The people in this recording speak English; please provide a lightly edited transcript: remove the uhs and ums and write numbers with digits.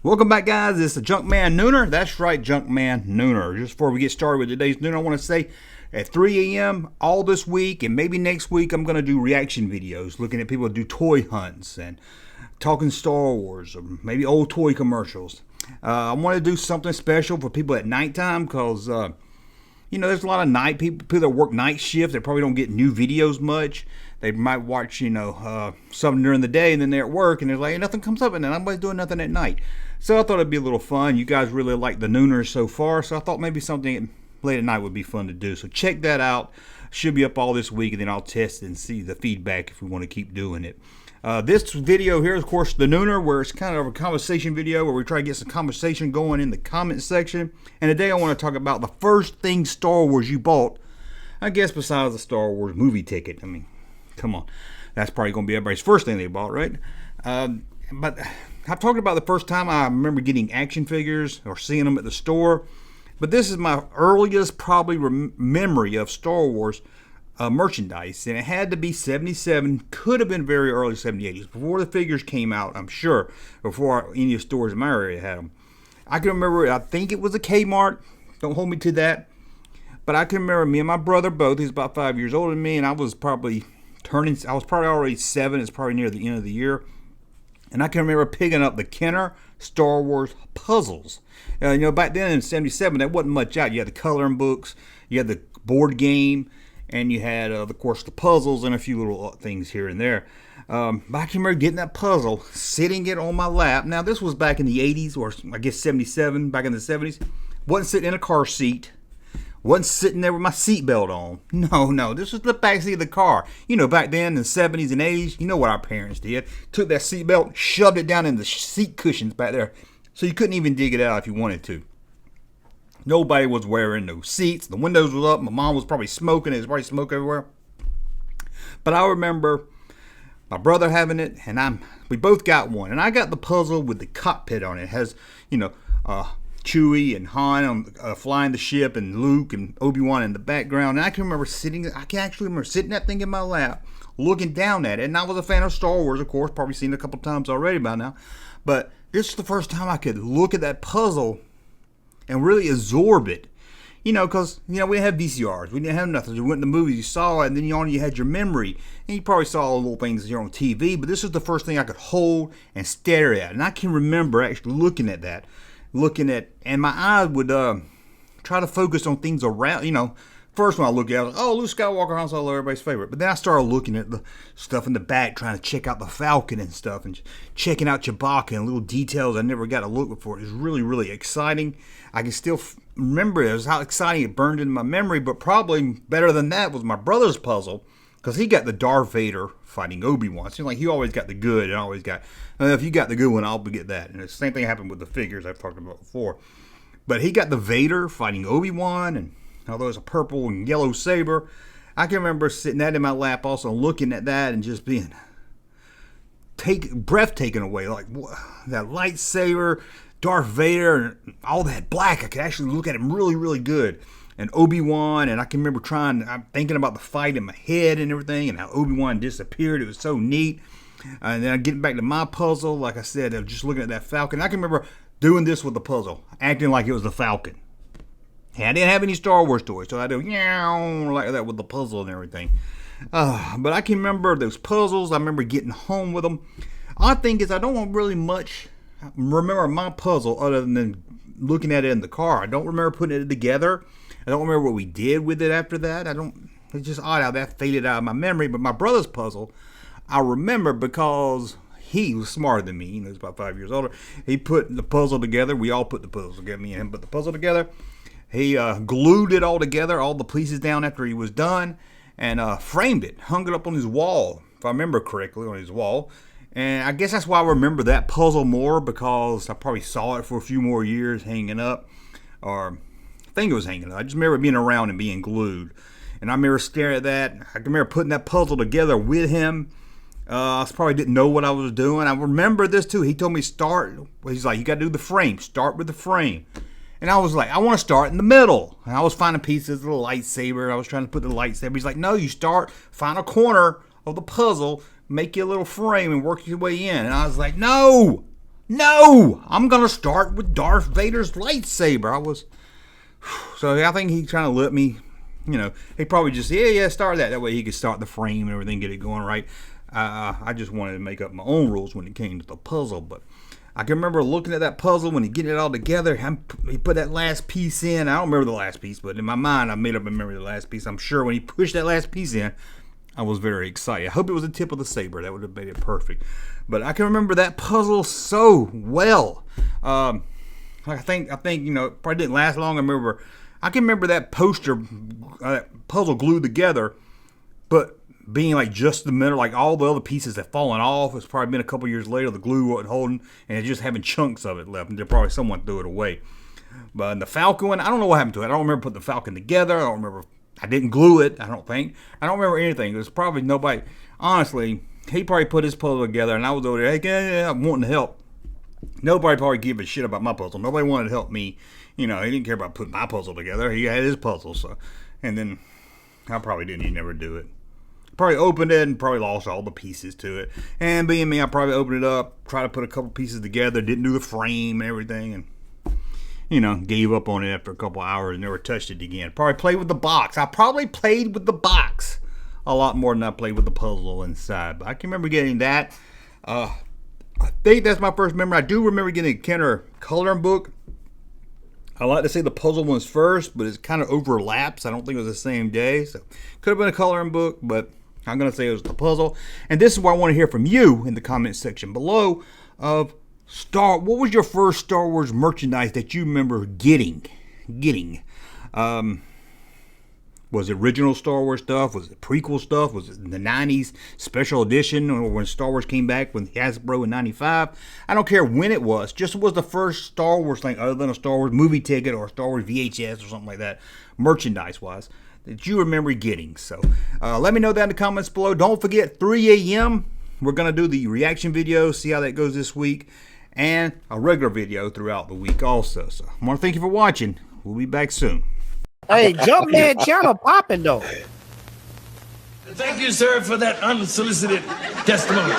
Welcome back, guys. It's the Junkman Nooner. That's right, Junkman Nooner. Just before we get started with today's Nooner, I want to say at 3 a.m. all this week and maybe next week, I'm going to do reaction videos looking at people do toy hunts and talking Star Wars or maybe old toy commercials. I want to do something special for people at nighttime because, there's a lot of night people that work night shift. They probably don't get new videos much. They might watch, something during the day and then they're at work and they're like, hey, nothing comes up and then nobody's doing nothing at night. So I thought it'd be a little fun. You guys really like the Nooners so far, so I thought maybe something late at night would be fun to do. So check that out. Should be up all this week, and then I'll test and see the feedback if we want to keep doing it. This video here is, of course, the Nooner, where it's kind of a conversation video where we try to get some conversation going in the comment section. And today I want to talk about the first thing Star Wars you bought, I guess, besides the Star Wars movie ticket. I mean, come on. That's probably going to be everybody's first thing they bought, right? But I've talked about the first time I remember getting action figures or seeing them at the store. But this is my earliest probably memory of Star Wars merchandise. And it had to be 77, could have been very early 78s, before the figures came out, I'm sure, before any of the stores in my area had them. I can remember, I think it was a Kmart. Don't hold me to that. But I can remember me and my brother both, he's about 5 years older than me, and I was probably already 7, it's probably near the end of the year. And I can remember picking up the Kenner Star Wars puzzles. Back then in 77, there wasn't much out. You had the coloring books, you had the board game, and you had, of course, the puzzles and a few little things here and there. But I can remember getting that puzzle, sitting it on my lap. Now, this was back in the 80s, or I guess 77, back in the 70s. Wasn't sitting in a car seat. Wasn't sitting there with my seatbelt on. No, this was the backseat of the car. Back then in the 70s and 80s, you know what our parents did. Took that seatbelt, shoved it down in the seat cushions back there, so you couldn't even dig it out if you wanted to. Nobody was wearing no seats. The windows were up. My mom was probably smoking. There's probably smoke everywhere. But I remember my brother having it, and we both got one. And I got the puzzle with the cockpit on it. It has, Chewie and Han flying the ship, and Luke and Obi-Wan in the background. And I can actually remember sitting that thing in my lap, looking down at it. And I was a fan of Star Wars, of course, probably seen it a couple times already by now. But this is the first time I could look at that puzzle and really absorb it. Because, we didn't have VCRs. We didn't have nothing. We went to the movies, you saw it, and then you had your memory. And you probably saw all the little things here on TV. But this is the first thing I could hold and stare at. And I can remember actually looking at that. And my eyes would try to focus on things around, First when I looked at it, I was like, oh, Luke Skywalker, Han Solo, everybody's favorite. But then I started looking at the stuff in the back, trying to check out the Falcon and stuff, and checking out Chewbacca and little details I never got to look before. It was really, really exciting. I can still remember it. It was how exciting it burned in my memory, but probably better than that was my brother's puzzle, because he got the Darth Vader fighting Obi-Wan. It seemed like he always got the good and always got, if you got the good one, I'll get that. And the same thing happened with the figures I've talked about before. But he got the Vader fighting Obi-Wan, and although it's a purple and yellow saber, I can remember sitting that in my lap also, looking at that and just being breath taken away. Like, that lightsaber, Darth Vader, and all that black. I could actually look at him really, really good. And Obi-Wan, and I can remember I'm thinking about the fight in my head and everything, and how Obi-Wan disappeared. It was so neat. And then getting back to my puzzle, like I said, I was just looking at that Falcon. I can remember doing this with the puzzle, acting like it was the Falcon. I didn't have any Star Wars toys, so I do like that with the puzzle and everything. But I can remember those puzzles. I remember getting home with them. Odd thing is, I don't really much remember my puzzle other than looking at it in the car. I don't remember putting it together. I don't remember what we did with it after that. It's just odd how that faded out of my memory. But my brother's puzzle, I remember because he was smarter than me. He was about 5 years older. He put the puzzle together. We all put the puzzle together. Me and him put the puzzle together. He glued it all together, all the pieces down after he was done, and framed it, hung it up on his wall, if I remember correctly, on his wall. And I guess that's why I remember that puzzle more, because I probably saw it for a few more years hanging up, or I think it was hanging up. I just remember being around and being glued. And I remember staring at that. I remember putting that puzzle together with him. I probably didn't know what I was doing. I remember this too. He told me he's like, you got to do the frame. Start with the frame. And I was like, I want to start in the middle. And I was finding pieces of the lightsaber. I was trying to put the lightsaber. He's like, no, you find a corner of the puzzle, make you a little frame and work your way in. And I was like, no, No, I'm going to start with Darth Vader's lightsaber. So I think he's trying to let me, he probably just, start that. That way he could start the frame and everything, get it going right. I just wanted to make up my own rules when it came to the puzzle, but I can remember looking at that puzzle when he get it all together. He put that last piece in. I don't remember the last piece, but in my mind, I made up a memory of the last piece. I'm sure when he pushed that last piece in, I was very excited. I hope it was the tip of the saber. That would have made it perfect. But I can remember that puzzle so well. I think probably didn't last long. I can remember that poster, that puzzle glued together, but being like just the middle, like all the other pieces had fallen off. It's probably been a couple years later. The glue wasn't holding, and it's just having chunks of it left. And probably someone threw it away. But in the Falcon one, I don't know what happened to it. I don't remember putting the Falcon together. I don't remember. I didn't glue it. I don't think. I don't remember anything. It was probably nobody. Honestly, he probably put his puzzle together, and I was over there, hey, I'm wanting to help. Nobody probably gave a shit about my puzzle. Nobody wanted to help me. He didn't care about putting my puzzle together. He had his puzzle, so. And then I probably didn't. He never do it. Probably opened it and probably lost all the pieces to it. And being me, I probably opened it up, tried to put a couple pieces together, didn't do the frame and everything, and gave up on it after a couple hours and never touched it again. Probably played with the box. I probably played with the box a lot more than I played with the puzzle inside. But I can remember getting that. I think that's my first memory. I do remember getting a Kenner coloring book. I like to say the puzzle one's first, but it kind of overlaps. I don't think it was the same day. So could have been a coloring book, but I'm going to say it was the puzzle. And this is what I want to hear from you in the comments section below of what was your first Star Wars merchandise that you remember getting? Was it original Star Wars stuff? Was it prequel stuff? Was it in the 90s special edition or when Star Wars came back with Hasbro in 95? I don't care when it was. Just was the first Star Wars thing other than a Star Wars movie ticket or a Star Wars VHS or something like that, merchandise-wise, that you remember getting. So let me know that in the comments below. Don't forget, 3 a.m., we're going to do the reaction video, see how that goes this week, and a regular video throughout the week also. So I want to thank you for watching. We'll be back soon. Hey, Junkman channel popping though. Thank you, sir, for that unsolicited testimony.